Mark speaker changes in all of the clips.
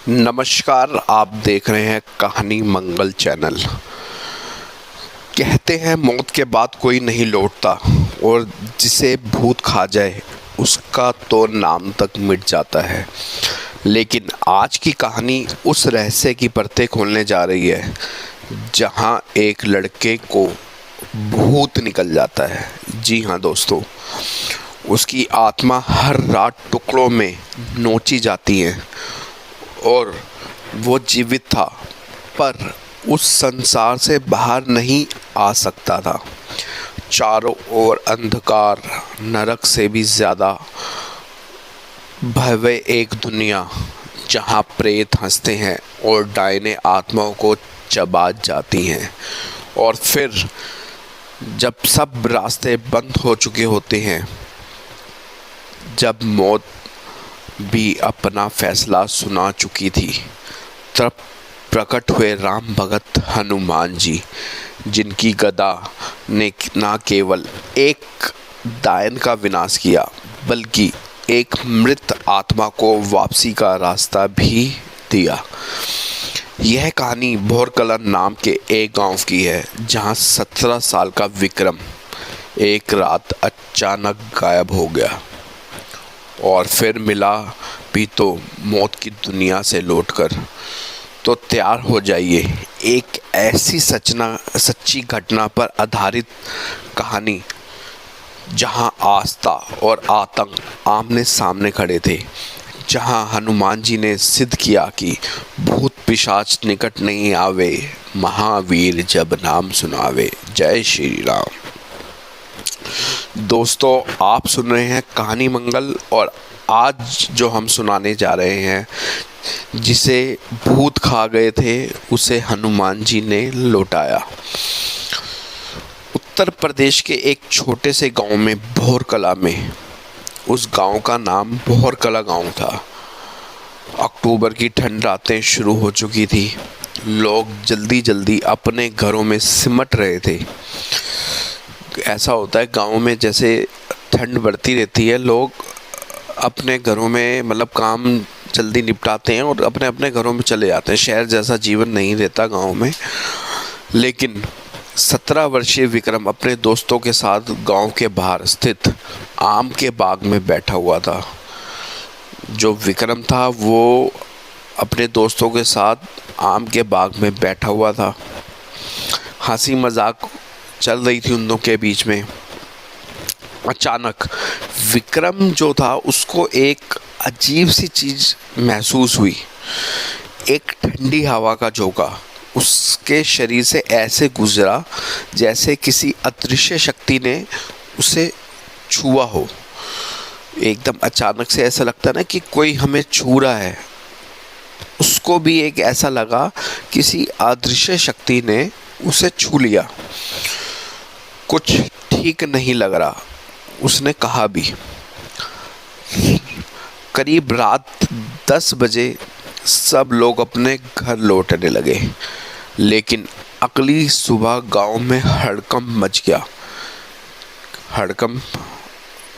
Speaker 1: नमस्कार, आप देख रहे हैं कहानी मंगल चैनल। कहते हैं मौत के बाद कोई नहीं लौटता और जिसे भूत खा जाए उसका तो नाम तक मिट जाता है। लेकिन आज की कहानी उस रहस्य की परतें खोलने जा रही है जहां एक लड़के को भूत निकल जाता है। जी हाँ दोस्तों, उसकी आत्मा हर रात टुकड़ों में नोची जाती है और वो जीवित था पर उस संसार से बाहर नहीं आ सकता था। चारों ओर अंधकार, नरक से भी ज़्यादा भव्य एक दुनिया जहाँ प्रेत हंसते हैं और डायने आत्माओं को चबा जाती हैं। और फिर जब सब रास्ते बंद हो चुके होते हैं, जब मौत भी अपना फैसला सुना चुकी थी, तब प्रकट हुए राम भगत हनुमान जी, जिनकी गदा ने न केवल एक दायन का विनाश किया बल्कि एक मृत आत्मा को वापसी का रास्ता भी दिया। यह कहानी भोरकला नाम के एक गांव की है जहां 17 साल का विक्रम एक रात अचानक गायब हो गया और फिर मिला भी तो मौत की दुनिया से लौटकर। तो तैयार हो जाइए एक ऐसी सच्ची घटना पर आधारित कहानी जहां आस्था और आतंक आमने सामने खड़े थे, जहां हनुमान जी ने सिद्ध किया कि भूत पिशाच निकट नहीं आवे, महावीर जब नाम सुनावे। जय श्री राम। दोस्तों, आप सुन रहे हैं कहानी मंगल और आज जो हम सुनाने जा रहे हैं, जिसे भूत खा गए थे उसे हनुमान जी ने लौटाया। उत्तर प्रदेश के एक छोटे से गांव में भोरकला में, उस गांव का नाम भोरकला गांव था। अक्टूबर की ठंड रातें शुरू हो चुकी थी। लोग जल्दी जल्दी अपने घरों में सिमट रहे थे। ऐसा होता है गांव में, जैसे ठंड बढ़ती रहती है, लोग अपने घरों में मतलब काम जल्दी निपटाते हैं और अपने अपने घरों में चले जाते हैं। शहर जैसा जीवन नहीं रहता गांव में। लेकिन 17 वर्षीय विक्रम अपने दोस्तों के साथ गांव के बाहर स्थित आम के बाग में बैठा हुआ था। जो विक्रम था वो अपने दोस्तों के साथ आम के बाग में बैठा हुआ था। हंसी मजाक चल रही थी उन दोनों के बीच में। अचानक विक्रम जो था उसको एक अजीब सी चीज़ महसूस हुई। एक ठंडी हवा का झोंका उसके शरीर से ऐसे गुजरा जैसे किसी अदृश्य शक्ति ने उसे छुआ हो। एकदम अचानक से ऐसा लगता है ना कि कोई हमें छू रहा है। उसको भी एक ऐसा लगा किसी अदृश्य शक्ति ने उसे छू लिया। कुछ ठीक नहीं लग रहा, उसने कहा भी। करीब रात 10 बजे सब लोग अपने घर लौटने लगे, लेकिन अगली सुबह गांव में हड़कंप मच गया। हड़कंप?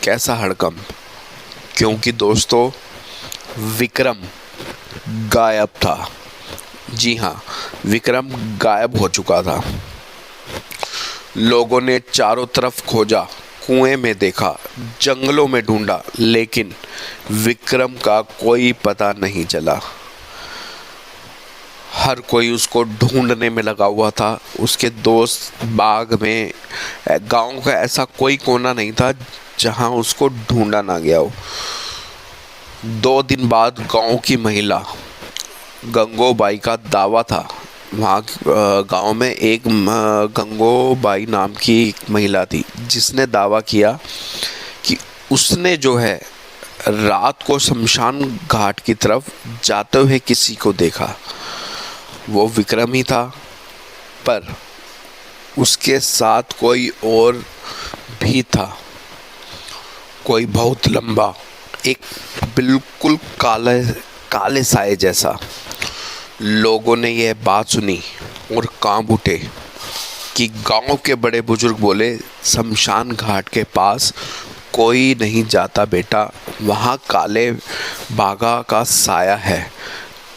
Speaker 1: कैसा हड़कंप? क्योंकि दोस्तों, विक्रम गायब था। जी हाँ, विक्रम गायब हो चुका था। लोगों ने चारों तरफ खोजा, कुएं में देखा, जंगलों में ढूंढा, लेकिन विक्रम का कोई पता नहीं चला। हर कोई उसको ढूंढने में लगा हुआ था। उसके दोस्त बाग में, गांव का ऐसा कोई कोना नहीं था जहां उसको ढूंढा ना गया हो। 2 दिन बाद गांव की महिला गंगोबाई का दावा था। वहाँ गांव में एक गंगोबाई नाम की एक महिला थी जिसने दावा किया कि उसने जो है रात को शमशान घाट की तरफ जाते हुए किसी को देखा। वो विक्रम ही था, पर उसके साथ कोई और भी था। कोई बहुत लंबा, एक बिल्कुल काले साए जैसा। लोगों ने यह बात सुनी और कांप उठे कि गांव के बड़े बुजुर्ग बोले, शमशान घाट के पास कोई नहीं जाता बेटा, वहाँ काले बागा का साया है।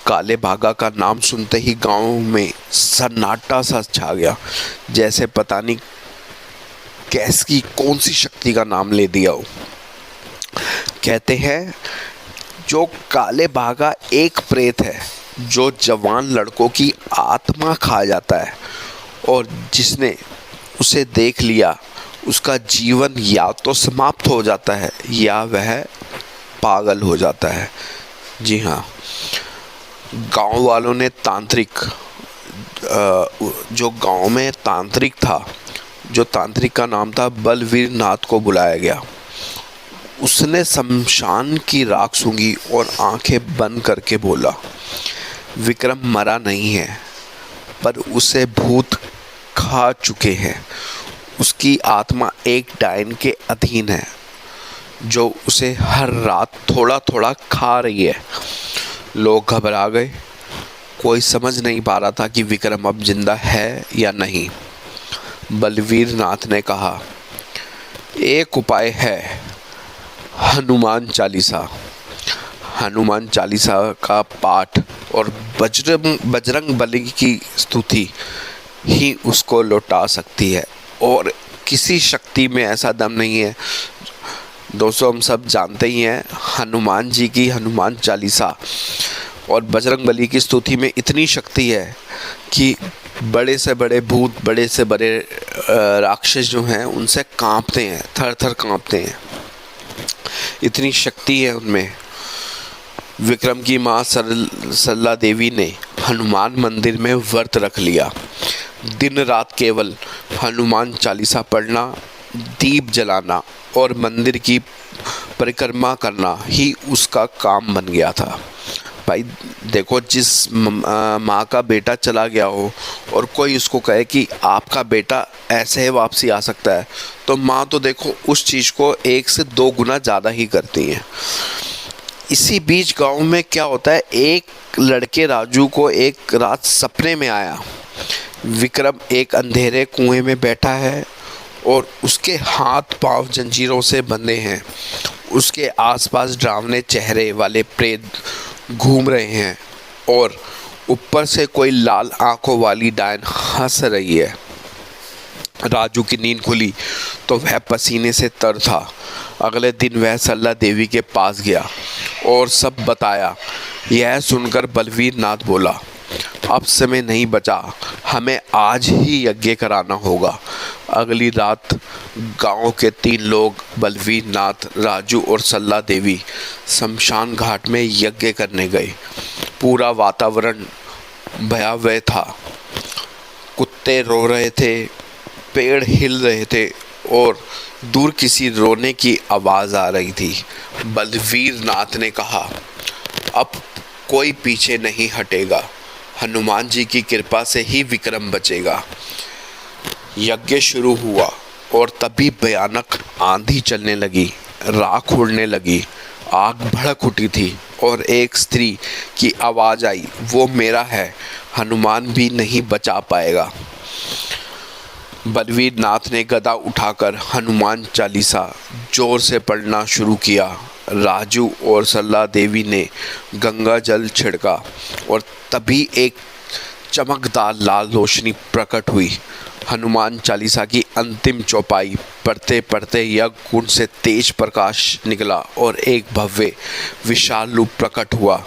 Speaker 1: काले बागा का नाम सुनते ही गांव में सन्नाटा सा छा गया, जैसे पता नहीं कैसी कौन सी शक्ति का नाम ले दिया हो। कहते हैं जो काले बागा एक प्रेत है जो जवान लड़कों की आत्मा खा जाता है, और जिसने उसे देख लिया उसका जीवन या तो समाप्त हो जाता है या वह पागल हो जाता है। जी हाँ, गांव वालों ने जो गांव में तांत्रिक था, जो तांत्रिक का नाम था बलवीर नाथ को बुलाया गया। उसने शमशान की राख सूंघी और आंखें बंद करके बोला, विक्रम मरा नहीं है, पर उसे भूत खा चुके हैं। उसकी आत्मा एक डायन के अधीन है जो उसे हर रात थोड़ा थोड़ा खा रही है। लोग घबरा गए, कोई समझ नहीं पा रहा था कि विक्रम अब जिंदा है या नहीं। बलवीर नाथ ने कहा, एक उपाय है, हनुमान चालीसा। हनुमान चालीसा का पाठ और बजरंग बली की स्तुति ही उसको लौटा सकती है, और किसी शक्ति में ऐसा दम नहीं है। दोस्तों, हम सब जानते ही हैं हनुमान जी की हनुमान चालीसा और बजरंग बली की स्तुति में इतनी शक्ति है कि बड़े से बड़े भूत, बड़े से बड़े राक्षस जो हैं उनसे कांपते हैं, थर थर कांपते हैं, इतनी शक्ति है उनमें। विक्रम की माँ सरला देवी ने हनुमान मंदिर में व्रत रख लिया। दिन रात केवल हनुमान चालीसा पढ़ना, दीप जलाना और मंदिर की परिक्रमा करना ही उसका काम बन गया था। भाई देखो, जिस माँ का बेटा चला गया हो और कोई उसको कहे कि आपका बेटा ऐसे ही वापसी आ सकता है, तो माँ तो देखो उस चीज़ को 1 से 2 गुना ज़्यादा ही करती हैं। इसी बीच गांव में क्या होता है, एक लड़के राजू को एक रात सपने में आया, विक्रम एक अंधेरे कुएं में बैठा है और उसके हाथ पांव जंजीरों से बंधे हैं। उसके आसपास डरावने चेहरे वाले प्रेत घूम रहे हैं और ऊपर से कोई लाल आंखों वाली डायन हंस रही है। राजू की नींद खुली तो वह पसीने से तर था। अगले दिन वह सरला देवी के पास गया और सब बताया। यह सुनकर बलवीर नाथ बोला, अब समय नहीं बचा, हमें आज ही यज्ञ कराना होगा। अगली रात गांव के 3 लोग, बलवीर नाथ, राजू और सरला देवी, शमशान घाट में यज्ञ करने गए। पूरा वातावरण भयावह था। कुत्ते रो रहे थे, पेड़ हिल रहे थे और दूर किसी रोने की आवाज़ आ रही थी। बलवीर नाथ ने कहा, अब कोई पीछे नहीं हटेगा, हनुमान जी की कृपा से ही विक्रम बचेगा। यज्ञ शुरू हुआ और तभी भयानक आंधी चलने लगी, राख उड़ने लगी, आग भड़क उठी थी और एक स्त्री की आवाज़ आई, वो मेरा है, हनुमान भी नहीं बचा पाएगा। बलवीर नाथ ने गदा उठाकर हनुमान चालीसा जोर से पढ़ना शुरू किया। राजू और सरला देवी ने गंगा जल छिड़का और तभी एक चमकदार लाल रोशनी प्रकट हुई। हनुमान चालीसा की अंतिम चौपाई पढ़ते पढ़ते यज्ञ कुंड से तेज प्रकाश निकला और एक भव्य विशाल रूप प्रकट हुआ।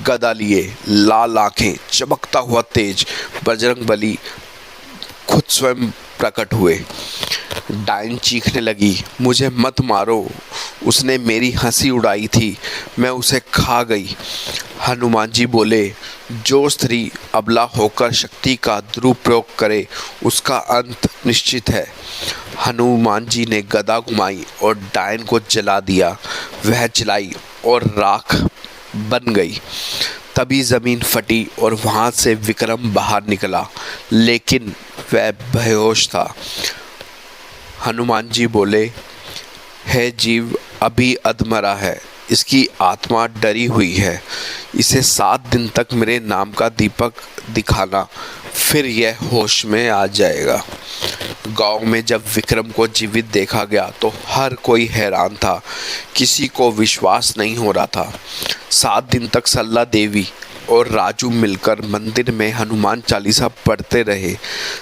Speaker 1: गदा लिए, लाल आंखें, चमकता हुआ तेज बजरंग बली खुद स्वयं प्रकट हुए। डायन चीखने लगी, मुझे मत मारो, उसने मेरी हंसी उड़ाई थी, मैं उसे खा गई। हनुमान जी बोले, जो स्त्री अबला होकर शक्ति का दुरुपयोग करे उसका अंत निश्चित है। हनुमान जी ने गदा घुमाई और डायन को जला दिया। वह जलाई और राख बन गई। तभी ज़मीन फटी और वहाँ से विक्रम बाहर निकला, लेकिन वह बेहोश था। हनुमान जी बोले, है जीव अभी अधमरा है, इसकी आत्मा डरी हुई है, इसे 7 दिन तक मेरे नाम का दीपक दिखाना, फिर यह होश में आ जाएगा। गांव में जब विक्रम को जीवित देखा गया तो हर कोई हैरान था, किसी को विश्वास नहीं हो रहा था। 7 दिन तक सरला देवी और राजू मिलकर मंदिर में हनुमान चालीसा पढ़ते रहे।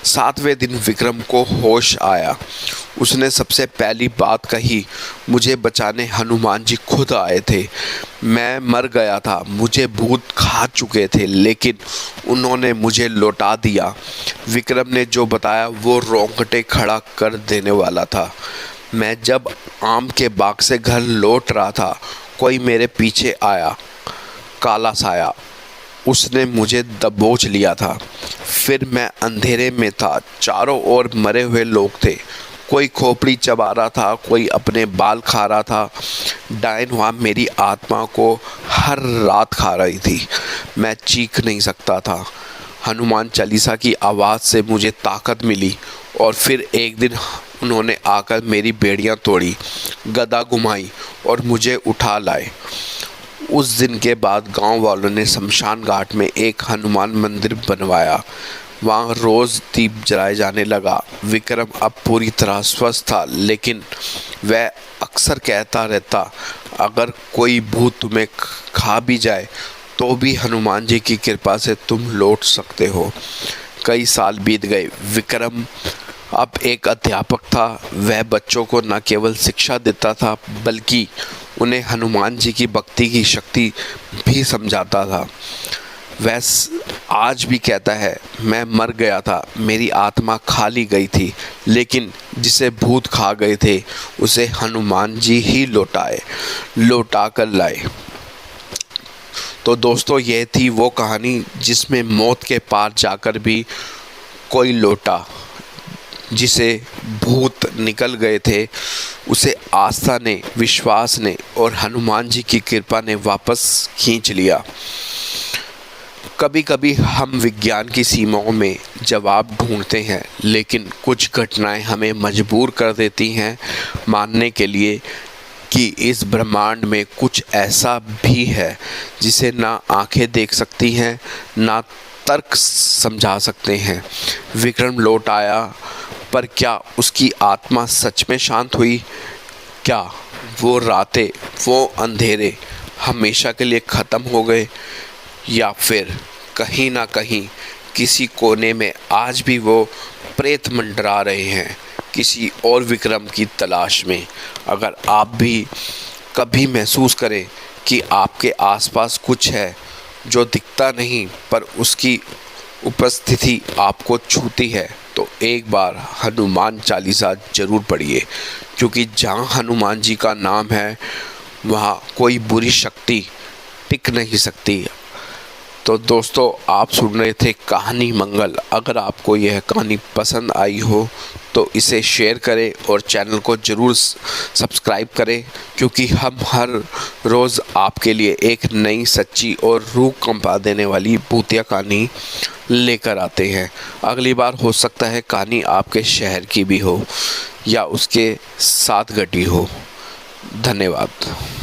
Speaker 1: 7वें दिन विक्रम को होश आया। उसने सबसे पहली बात कही, मुझे बचाने हनुमान जी खुद आए थे। मैं मर गया था, मुझे भूत खा चुके थे, लेकिन उन्होंने मुझे लौटा दिया। विक्रम ने जो बताया वो रोंगटे खड़ा कर देने वाला था। मैं जब आम के बाग से घर लौट रहा था, कोई मेरे पीछे आया, काला साया। उसने मुझे दबोच लिया था। फिर मैं अंधेरे में था, चारों ओर मरे हुए लोग थे। कोई खोपड़ी चबा रहा था, कोई अपने बाल खा रहा था। डायन वहाँ मेरी आत्मा को हर रात खा रही थी। मैं चीख नहीं सकता था। हनुमान चालीसा की आवाज़ से मुझे ताकत मिली और फिर एक दिन उन्होंने आकर मेरी बेड़ियाँ तोड़ी, गदा घुमाई और मुझे उठा लाए। उस दिन के बाद गांव वालों ने शमशान घाट में एक हनुमान मंदिर बनवाया। वहाँ रोज़ दीप जलाए जाने लगा। विक्रम अब पूरी तरह स्वस्थ था, लेकिन वह अक्सर कहता रहता, अगर कोई भूत तुम्हें खा भी जाए तो भी हनुमान जी की कृपा से तुम लौट सकते हो। कई साल बीत गए। विक्रम अब एक अध्यापक था। वह बच्चों को न केवल शिक्षा देता था, बल्कि उन्हें हनुमान जी की भक्ति की शक्ति भी समझाता था। वह आज भी कहता है, मैं मर गया था, मेरी आत्मा खा ली गई थी, लेकिन जिसे भूत खा गए थे उसे हनुमान जी ही लौटा कर लाए। तो दोस्तों, यह थी वो कहानी जिसमें मौत के पार जाकर भी कोई लौटा। जिसे भूत निकल गए थे उसे आस्था ने, विश्वास ने और हनुमान जी की कृपा ने वापस खींच लिया। कभी कभी हम विज्ञान की सीमाओं में जवाब ढूंढते हैं, लेकिन कुछ घटनाएं हमें मजबूर कर देती हैं मानने के लिए कि इस ब्रह्मांड में कुछ ऐसा भी है जिसे ना आंखें देख सकती हैं, ना तर्क समझा सकते हैं। विक्रम लौट आया, पर क्या उसकी आत्मा सच में शांत हुई? क्या वो रातें, वो अंधेरे हमेशा के लिए ख़त्म हो गए, या फिर कहीं ना कहीं किसी कोने में आज भी वो प्रेत मंडरा रहे हैं किसी और विक्रम की तलाश में? अगर आप भी कभी महसूस करें कि आपके आसपास कुछ है जो दिखता नहीं पर उसकी उपस्थिति आपको छूती है, तो एक बार हनुमान चालीसा ज़रूर पढ़िए, क्योंकि जहाँ हनुमान जी का नाम है वहाँ कोई बुरी शक्ति टिक नहीं सकती। तो दोस्तों, आप सुन रहे थे कहानी मंगल। अगर आपको यह कहानी पसंद आई हो तो इसे शेयर करें और चैनल को ज़रूर सब्सक्राइब करें, क्योंकि हम हर रोज़ आपके लिए एक नई, सच्ची और रूह कंपा देने वाली भूतिया कहानी लेकर आते हैं। अगली बार हो सकता है कहानी आपके शहर की भी हो या उसके साथ घटी हो। धन्यवाद।